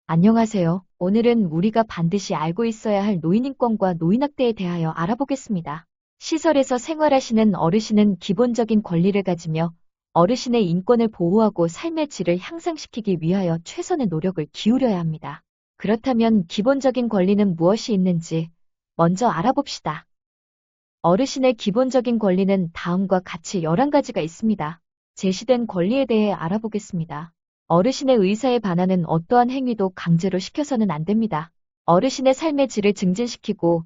안녕하세요. 오늘은 우리가 반드시 알고 있어야 할 노인인권과 노인학대에 대하여 알아보겠습니다. 시설에서 생활하시는 어르신은 기본적인 권리를 가지며 어르신의 인권을 보호하고 삶의 질을 향상시키기 위하여 최선의 노력을 기울여야 합니다. 그렇다면 기본적인 권리는 무엇이 있는지 먼저 알아봅시다. 어르신의 기본적인 권리는 다음과 같이 11가지가 있습니다. 제시된 권리에 대해 알아보겠습니다. 어르신의 의사에 반하는 어떠한 행위도 강제로 시켜서는 안 됩니다. 어르신의 삶의 질을 증진시키고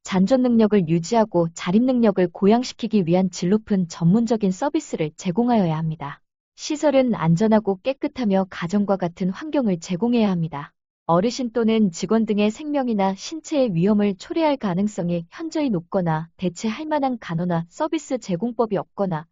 잔존 능력을 유지하고 자립 능력을 고양시키기 위한 질 높은 전문적인 서비스를 제공하여야 합니다. 시설은 안전하고 깨끗하며 가정과 같은 환경을 제공해야 합니다. 어르신 또는 직원 등의 생명이나 신체의 위험을 초래할 가능성이 현저히 높거나 대체할 만한 간호나 서비스 제공법이 없거나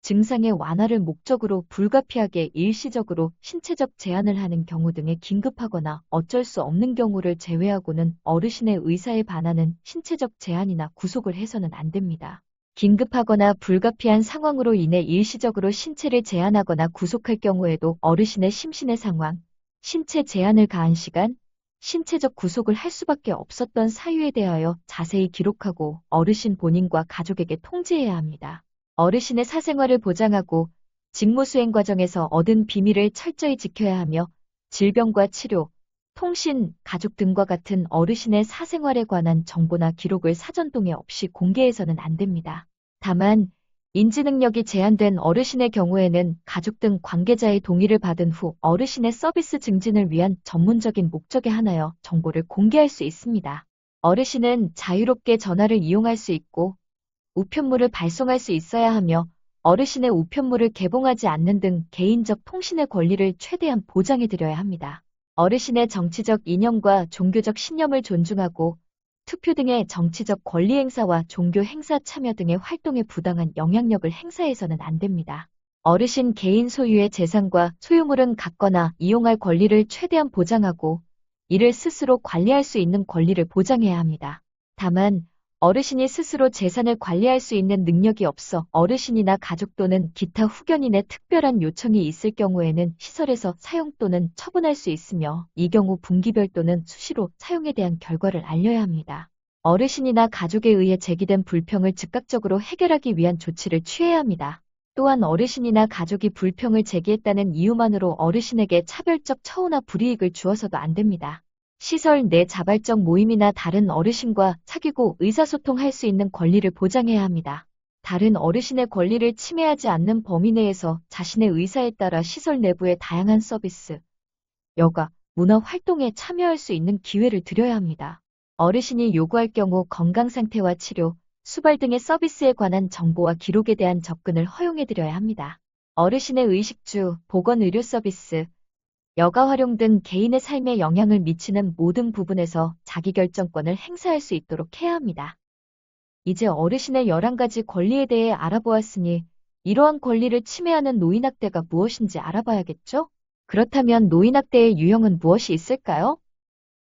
증상의 완화를 목적으로 불가피하게 일시적으로 신체적 제한을 하는 경우 등에 긴급하거나 어쩔 수 없는 경우를 제외하고는 어르신의 의사에 반하는 신체적 제한이나 구속을 해서는 안 됩니다. 긴급하거나 불가피한 상황으로 인해 일시적으로 신체를 제한하거나 구속할 경우에도 어르신의 심신의 상황, 신체 제한을 가한 시간, 신체적 구속을 할 수밖에 없었던 사유에 대하여 자세히 기록하고 어르신 본인과 가족에게 통지해야 합니다. 어르신의 사생활을 보장하고 직무 수행 과정에서 얻은 비밀을 철저히 지켜야 하며 질병과 치료, 통신, 가족 등과 같은 어르신의 사생활에 관한 정보나 기록을 사전동의 없이 공개해서는 안 됩니다. 다만 인지 능력이 제한된 어르신의 경우에는 가족 등 관계자의 동의를 받은 후 어르신의 서비스 증진을 위한 전문적인 목적에 한하여 정보를 공개할 수 있습니다. 어르신은 자유롭게 전화를 이용할 수 있고 우편물을 발송할 수 있어야 하며 어르신의 우편물을 개봉하지 않는 등 개인적 통신의 권리를 최대한 보장해드려야 합니다. 어르신의 정치적 이념과 종교적 신념을 존중하고 투표 등의 정치적 권리 행사와 종교 행사 참여 등의 활동에 부당한 영향력을 행사해서는 안 됩니다. 어르신 개인 소유의 재산과 소유물은 갖거나 이용할 권리를 최대한 보장하고 이를 스스로 관리할 수 있는 권리를 보장해야 합니다. 다만 어르신이 스스로 재산을 관리할 수 있는 능력이 없어 어르신이나 가족 또는 기타 후견인의 특별한 요청이 있을 경우에는 시설에서 사용 또는 처분할 수 있으며 이 경우 분기별 또는 수시로 사용에 대한 결과를 알려야 합니다. 어르신이나 가족에 의해 제기된 불평을 즉각적으로 해결하기 위한 조치를 취해야 합니다. 또한 어르신이나 가족이 불평을 제기했다는 이유만으로 어르신에게 차별적 처우나 불이익을 주어서도 안 됩니다. 시설 내 자발적 모임이나 다른 어르신과 사귀고 의사소통할 수 있는 권리를 보장해야 합니다. 다른 어르신의 권리를 침해하지 않는 범위 내에서 자신의 의사에 따라 시설 내부의 다양한 서비스, 여가, 문화 활동에 참여할 수 있는 기회를 드려야 합니다. 어르신이 요구할 경우 건강 상태와 치료, 수발 등의 서비스에 관한 정보와 기록에 대한 접근을 허용해드려야 합니다. 어르신의 의식주, 보건의료 서비스, 여가 활용 등 개인의 삶에 영향을 미치는 모든 부분에서 자기결정권을 행사할 수 있도록 해야 합니다. 이제 어르신의 11가지 권리에 대해 알아보았으니 이러한 권리를 침해하는 노인학대가 무엇인지 알아봐야겠죠? 그렇다면 노인학대의 유형은 무엇이 있을까요?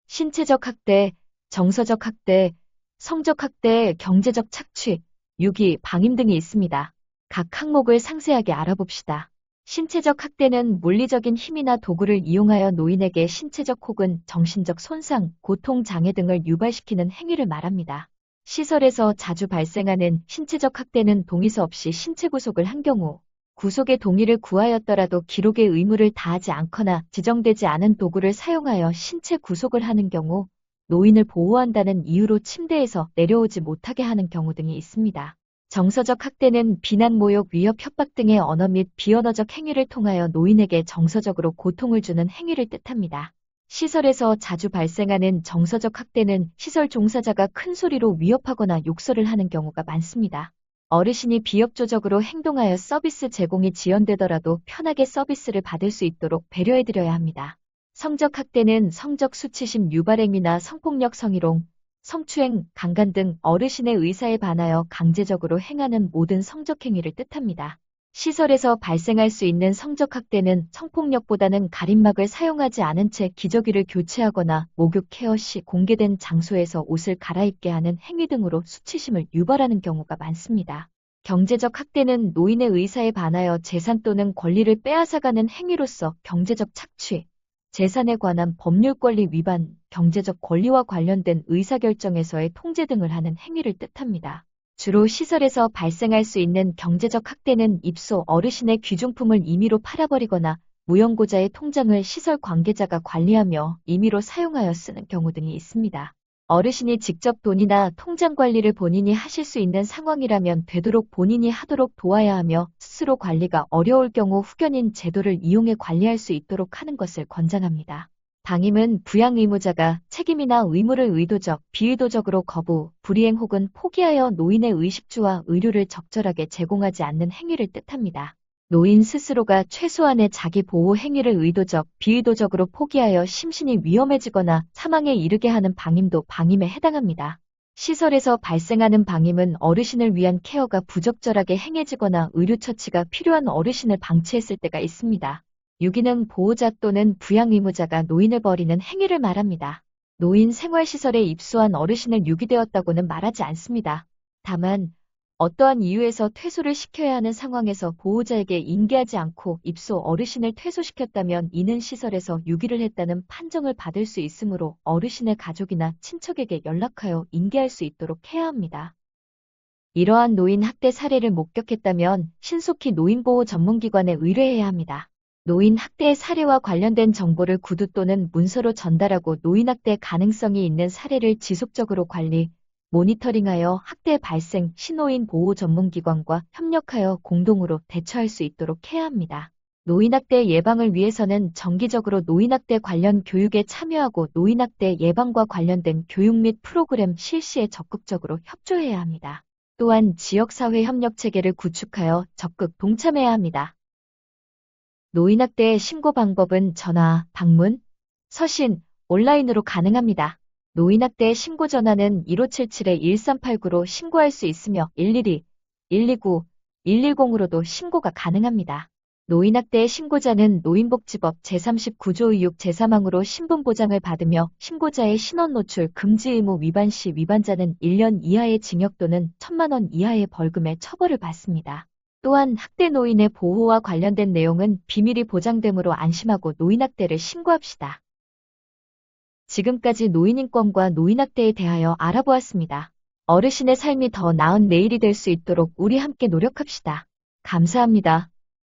신체적 학대, 정서적 학대, 성적 학대, 경제적 착취, 유기, 방임 등이 있습니다. 각 항목을 상세하게 알아봅시다. 신체적 학대는 물리적인 힘이나 도구를 이용하여 노인에게 신체적 혹은 정신적 손상, 고통, 장애 등을 유발시키는 행위를 말합니다. 시설에서 자주 발생하는 신체적 학대는 동의서 없이 신체 구속을 한 경우, 구속의 동의를 구하였더라도 기록의 의무를 다하지 않거나 지정되지 않은 도구를 사용하여 신체 구속을 하는 경우, 노인을 보호한다는 이유로 침대에서 내려오지 못하게 하는 경우 등이 있습니다. 정서적 학대는 비난, 모욕, 위협, 협박 등의 언어 및 비언어적 행위를 통하여 노인에게 정서적으로 고통을 주는 행위를 뜻합니다. 시설에서 자주 발생하는 정서적 학대는 시설 종사자가 큰 소리로 위협하거나 욕설을 하는 경우가 많습니다. 어르신이 비협조적으로 행동하여 서비스 제공이 지연되더라도 편하게 서비스를 받을 수 있도록 배려해드려야 합니다. 성적 학대는 성적 수치심 유발행위나 성폭력, 성희롱, 성추행, 강간 등 어르신의 의사에 반하여 강제적으로 행하는 모든 성적 행위를 뜻합니다. 시설에서 발생할 수 있는 성적 학대는 성폭력보다는 가림막을 사용하지 않은 채 기저귀를 교체하거나 목욕 케어 시 공개된 장소에서 옷을 갈아입게 하는 행위 등으로 수치심을 유발하는 경우가 많습니다. 경제적 학대는 노인의 의사에 반하여 재산 또는 권리를 빼앗아가는 행위로서 경제적 착취, 재산에 관한 법률 권리 위반, 경제적 권리와 관련된 의사결정에서의 통제 등을 하는 행위를 뜻합니다. 주로 시설에서 발생할 수 있는 경제적 학대는 입소 어르신의 귀중품을 임의로 팔아버리거나 무연고자의 통장을 시설 관계자가 관리하며 임의로 사용하여 쓰는 경우 등이 있습니다. 어르신이 직접 돈이나 통장 관리를 본인이 하실 수 있는 상황이라면 되도록 본인이 하도록 도와야 하며 스스로 관리가 어려울 경우 후견인 제도를 이용해 관리할 수 있도록 하는 것을 권장합니다. 방임은 부양 의무자가 책임이나 의무를 의도적, 비의도적으로 거부, 불이행 혹은 포기하여 노인의 의식주와 의료를 적절하게 제공하지 않는 행위를 뜻합니다. 노인 스스로가 최소한의 자기 보호 행위를 의도적, 비의도적으로 포기하여 심신이 위험해지거나 사망에 이르게 하는 방임도 방임에 해당합니다. 시설에서 발생하는 방임은 어르신을 위한 케어가 부적절하게 행해지거나 의료처치가 필요한 어르신을 방치했을 때가 있습니다. 유기능 보호자 또는 부양 의무자가 노인을 버리는 행위를 말합니다. 노인 생활시설에 입소한 어르신을 유기되었다고는 말하지 않습니다. 다만 어떠한 이유에서 퇴소를 시켜야 하는 상황에서 보호자에게 인계하지 않고 입소 어르신을 퇴소시켰다면 이는 시설에서 유기를 했다는 판정을 받을 수 있으므로 어르신의 가족이나 친척에게 연락하여 인계할 수 있도록 해야 합니다. 이러한 노인 학대 사례를 목격했다면 신속히 노인보호 전문기관에 의뢰해야 합니다. 노인 학대 사례와 관련된 정보를 구두 또는 문서로 전달하고 노인 학대 가능성이 있는 사례를 지속적으로 관리, 모니터링하여 학대 발생 시 노인 보호 전문기관과 협력하여 공동으로 대처할 수 있도록 해야 합니다. 노인학대 예방을 위해서는 정기적으로 노인학대 관련 교육에 참여하고 노인학대 예방과 관련된 교육 및 프로그램 실시에 적극적으로 협조해야 합니다. 또한 지역사회 협력체계를 구축하여 적극 동참해야 합니다. 노인학대 신고 방법은 전화, 방문, 서신, 온라인으로 가능합니다. 노인학대 신고 전화는 1577-1389로 신고할 수 있으며 112, 129, 110으로도 신고가 가능합니다. 노인학대 신고자는 노인복지법 제39조 의혹 제3항으로 신분보장을 받으며 신고자의 신원 노출 금지 의무 위반 시 위반자는 1년 이하의 징역 또는 1,000만 원 이하의 벌금의 처벌을 받습니다. 또한 학대 노인의 보호와 관련된 내용은 비밀이 보장되므로 안심하고 노인학대를 신고합시다. 지금까지 노인인권과 노인학대에 대하여 알아보았습니다. 어르신의 삶이 더 나은 내일이 될 수 있도록 우리 함께 노력합시다. 감사합니다.